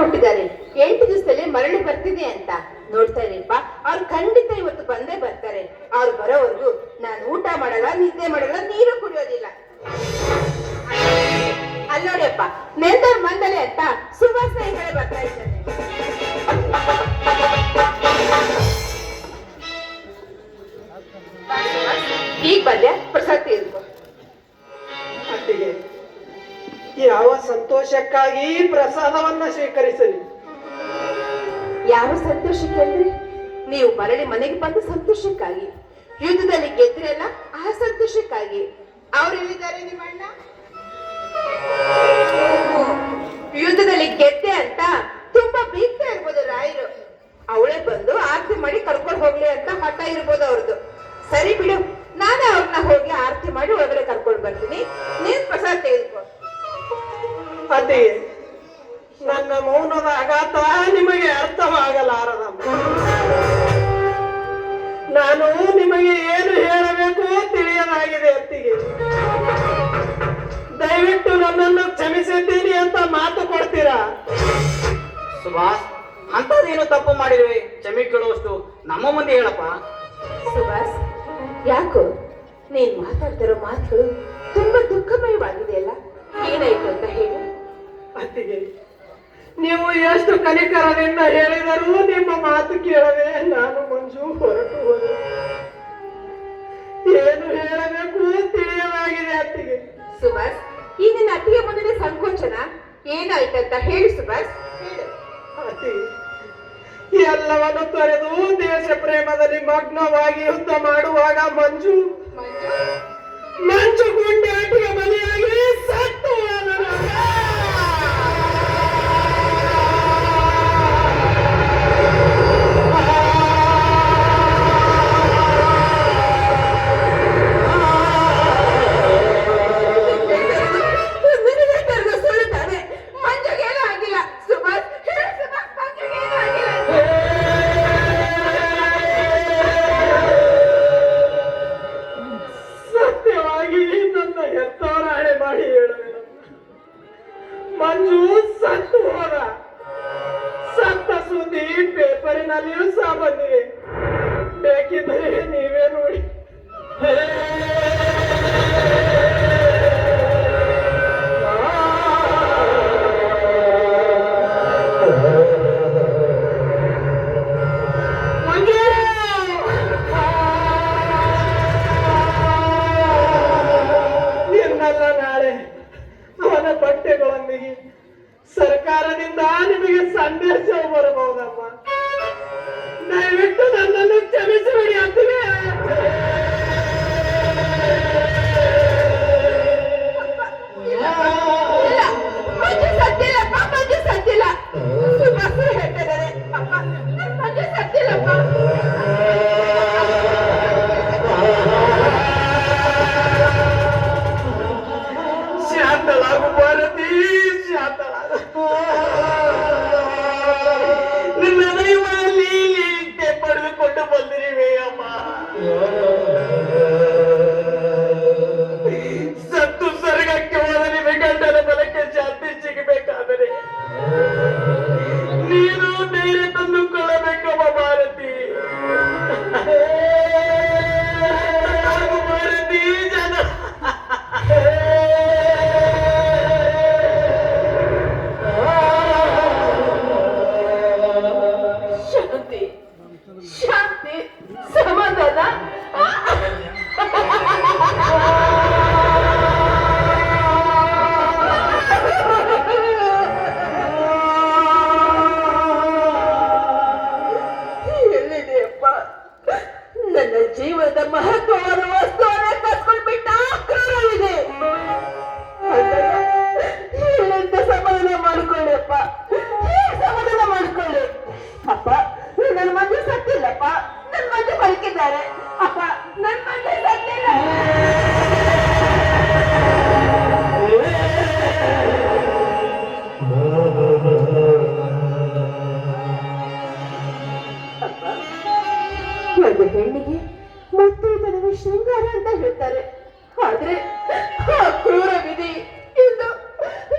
ಅಂದ್ಕೊಂಡಿದ್ದಾರೆ 8 ದಿವಸದಲ್ಲಿ ಮರಳಿ ಬರ್ತಿದೆ ಅಂತ. ನೋಡ್ತಾ ಇರಿಪ್ಪ, ಅವ್ರು ಖಂಡಿತ ಇವತ್ತು ಬಂದೇ ಬರ್ತಾರೆ. ಅವ್ರು ಬರೋವರೆಗೂ ನಾನು ಊಟ ಮಾಡಲ್ಲ, ನಿದ್ದೆ ಮಾಡಲ್ಲ, ನೀರು ಕುಡಿಯೋದಿಲ್ಲ. ಅಲ್ಲಿ ನೋಡಿಯಪ್ಪ, ನೆಂದವ್ರ ಮಂದಲೆ ಅಂತ ಸುವಾಸನೆ ಈ ಕಡೆ ಬರ್ತಾ ಇದ್ದಾನೆ. ಈಗ ಬಂದೆ, ಪ್ರಸಾದ ತೆಗೆದುಕೋ. ಅತ್ತಿಗೆ, ಯಾವ ಸಂತೋಷಕ್ಕಾಗಿ ಪ್ರಸಾದವನ್ನ ಸ್ವೀಕರಿಸಲಿ? ಯಾವ ಸಂತೋಷಕ್ಕೆ ಅಂದ್ರೆ, ನೀವು ಮರಳಿ ಮನೆಗೆ ಬಂದ ಸಂತೋಷಕ್ಕಾಗಿ. ಯುದ್ಧದಲ್ಲಿ ಗೆದ್ರೆಲ್ಲ ಆ ಸಂತೋಷಕ್ಕಾಗಿ. ಅವ್ರೆಲ್ಲಿದ್ದಾರೆ ನಿಮ್ಮ ಅಣ್ಣ? ಯುದ್ಧದಲ್ಲಿ ಗೆದ್ದೆ ಅಂತ ತುಂಬಾ ಬೀಗ್ತಾ ಇರ್ಬೋದು ರಾಯರು. ಅವಳೇ ಬಂದು ಆರತಿ ಮಾಡಿ ಕರ್ಕೊಂಡು ಹೋಗ್ಲಿ ಅಂತ ಹಠ ಇರ್ಬೋದು ಅವ್ರದ್ದು. ಸರಿ ಬಿಡು, ನಾನೇ ಅವ್ರನ್ನ ಹೋಗಿ ಆರತಿ ಮಾಡಿ ಒಳಗಡೆ ಕರ್ಕೊಂಡು ಬರ್ತೀನಿ. ನೀನ್ ಪ್ರಸಾದ ತೆಗೆದುಕೋ. ಅದೇ ನನ್ನ ಮೌನದ ಆಘಾತ ನಿಮಗೆ ಅರ್ಥವಾಗಲಾರದಮ್ಮ. ನಾನು ನಿಮಗೆ ಏನು ಹೇಳಬೇಕು ತಿಳಿಯಲಾಗಿದೆ ಅತ್ತಿಗೆ. ದಯವಿಟ್ಟು ನನ್ನನ್ನು ಕ್ಷಮಿಸಿದ್ದೀನಿ ಅಂತ ಮಾತು ಕೊಡ್ತೀರಾ? ಸುಭಾಷ್, ಅಂತದೇನು ತಪ್ಪು ಮಾಡಿರುವೆ ಕ್ಷಮೆ ಕೇಳುವಷ್ಟು ನಮ್ಮ ಮುಂದೆ ಹೇಳಪ್ಪ. ಸುಭಾಷ್, ಯಾಕೋ ನೀನ್ ಮಾತಾಡ್ತಿರೋ ಮಾತುಗಳು ತುಂಬಾ ದುಃಖಮಯವಾಗಿದೆಯಲ್ಲ, ಏನಾಯ್ತು ಅಂತ ಹೇಳಿ. ಅತ್ತಿಗೆ, ನೀವು ಎಷ್ಟು ಕನಿಕರದಿಂದ ಹೇಳಿದರೂ ನಿಮ್ಮ ಮಾತು ಕೇಳದೆ ನಾನು ಮಂಜು ಹೊರಟು ಹೋದೆ. ಏನು ಹೇಳಬೇಕು ತಿಳಿಯಲಾಗಿದೆ ಅತ್ತಿಗೆ. ಸುಭಾಷ್, ಈ ನಿನ್ನ ಅತ್ತಿಗೆ ಮುಂದೆ ಸಂಕೋಚನ ಏನಾಯ್ತಂತ ಹೇಳಿ ಸುಭಾಷ್, ಹೇಳು. ಅತ್ತಿಗೆ, ಎಲ್ಲವನ್ನು ತೊರೆದು ದೇಶ ಪ್ರೇಮದಲ್ಲಿ ಮಗ್ನವಾಗಿ ಯುದ್ಧ ಮಾಡುವಾಗ ಮಂಜು ಗುಂಡಾಟಿಗೆ ಬಲಿಯಾಗಿ ಸತ್ತು ಹೋದನು. ಮಂಜು ಸತ್ತು ಹೋದ. ಸತ್ತ ಸುದ್ದಿ ಪೇಪರಿನಲ್ಲಿಯೂ ಸಹ ಬಂದಿದೆ. ಬೇಕಿದ್ದರೆ ನೀವೇ ನೋಡಿ. ಇನ್ನಲ್ಲ ನಾಳೆ ಅವನ ಬಟ್ಟೆಗಳೊಂದಿಗೆ ಸರ್ಕಾರದಿಂದ ನಿಮಗೆ ಸಂದೇಶ ಬರಬಹುದಮ್ಮ. ದಯವಿಟ್ಟು ನನ್ನನ್ನು ಕ್ಷಮಿಸಿಬಿಡಿ ಅತ್ತಿಗೆ. ಶಾಂತಳಾಗು ಭಾರತಿ, ಶಾಂತಳಾಗು. ನಿನ್ನ ದೈವದಲ್ಲಿ ಲೀಲೆ ಪಡೆದುಕೊಂಡು ಬಂದಿರಿವೆ ಅಮ್ಮ. ಸತ್ತು ಸ್ವರ್ಗಕ್ಕೆ ಹೋದ ನಿಮ್ಮ ಗಂಡನ ಬಲಕ್ಕೆ ಶಾಂತಿ ಸಿಗಬೇಕಾದರೆ ನೀನು ಧೈರ್ಯ ತಂದುಕೊಳ್ಳಬೇಕಮ್ಮ ಭಾರತಿ. ಭಾರತಿ ಜನ ಶಾಂತಿ, ಶಾಂತಿ, ಸಮಾಧಾನ. ಎಲ್ಲಿದೆಯಪ್ಪ ನನ್ನ ಜೀವನದ ಮಹತ್ವವಾದ ವಸ್ತುವನ್ನೇ ಕಸ್ಕೊಂಡ್ಬಿಟ್ಟ ಕ್ರೂರವಿದೆ. ಇಲ್ಲಿಂದ ಸಮಾಧಾನ ಮಾಡ್ಕೊಳ್ಳಿಯಪ್ಪ, ಸಮಾಧಾನ ಮಾಡ್ಕೊಳ್ಳಿ. ಅಪ್ಪ, ನನ್ನ ಮಂಜು ಸತ್ತಿಲ್ಲಪ್ಪ, ನನ್ನ ಮಂಜು ಬದುಕಿದ್ದಾರೆ. ಅಪ್ಪ, ನನ್ನ ಮಂಜು ಸತ್ತಿಲ್ಲ. ಅಪ್ಪ, ಒಂದು ಹೆಣ್ಣಿಗೆ ಮುತ್ತೈದೆತನವೇ ಶೃಂಗಾರ ಅಂತ ಹೇಳ್ತಾರೆ. ಆದ್ರೆ ಆ ಕ್ರೂರ ವಿಧಿ ಇಂದು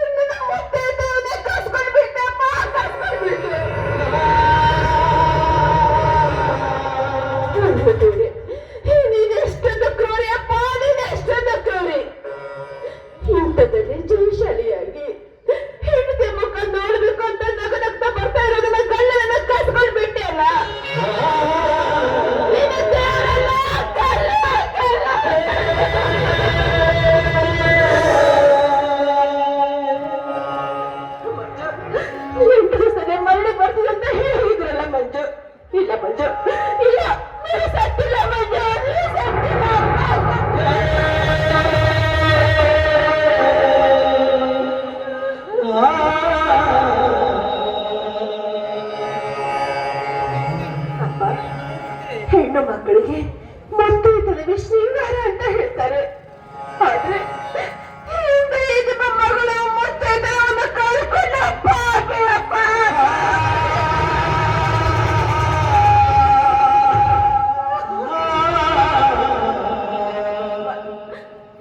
ನನ್ನ ಮುತ್ತೈದೆಯನ್ನೇ ಕಸ್ಕೊಂಡ್ಬಿಟ್ಟಪ್ಪ. ಎಂಟು ದಿವಸನೇ ಮರಳಿ ಬರ್ತೀವಿ ಅಂತ ಹೇಳಿದ್ರಲ್ಲ ಮಂಜು. ಇಲ್ಲ ಮಂಜು, ಇಲ್ಲ, ನೀವು ಸತ್ತಿಲ್ಲ ಮಂಜು, ನೀವು ಸತ್ತಿಲ್ಲ. ಅಪ್ಪ, ಹೆಣ್ಣು ಮಕ್ಕಳಿಗೆ ಮತ್ತು ಇದರಲ್ಲಿ ಶೃಂಗಾರ ಅಂತ ಹೇಳ್ತಾರೆ. ಆದ್ರೆ ನಿಮ್ಮ ಮಗಳು ಮುತ್ತೈದೆಯನ್ನು ಕಳ್ಕೊಂಡಪ್ಪ. ಕೇಳಪ್ಪ,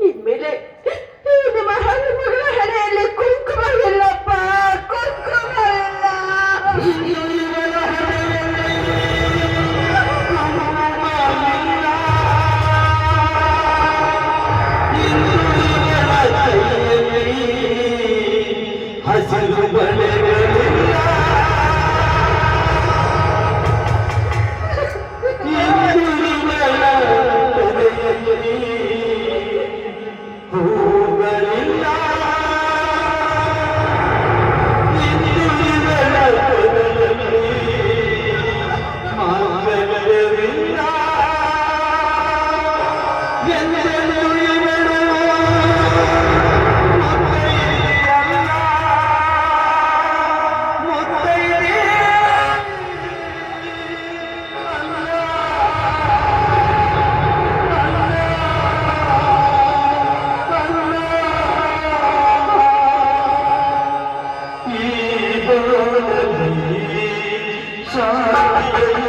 ಇನ್ಮೇಲೆ ನಿಮ್ಮ ಹಣ್ಣು ಮಗಳ ಹಣೆಯಲ್ಲಿ ಕುಂಕುಮ ಇಲ್ಲಪ್ಪ, ಕುಂಕುಮ ಇಲ್ಲ. ಹಸಿರು ಬಳೆಗಳಿಲ್ಲ, ಇಂದಿನ ತಲೆಯಲ್ಲಿ ಹೂಗಳಿಲ್ಲ, ಇಂದಿನ ತಲೆಯಲ್ಲಿ ಮಾಂಗಲ್ಯವಿಲ್ಲ. ಎಂದೆಂದು ಇವಳು ಈ ಬೋಧನೆ ಶಾಲೆಯಲ್ಲಿ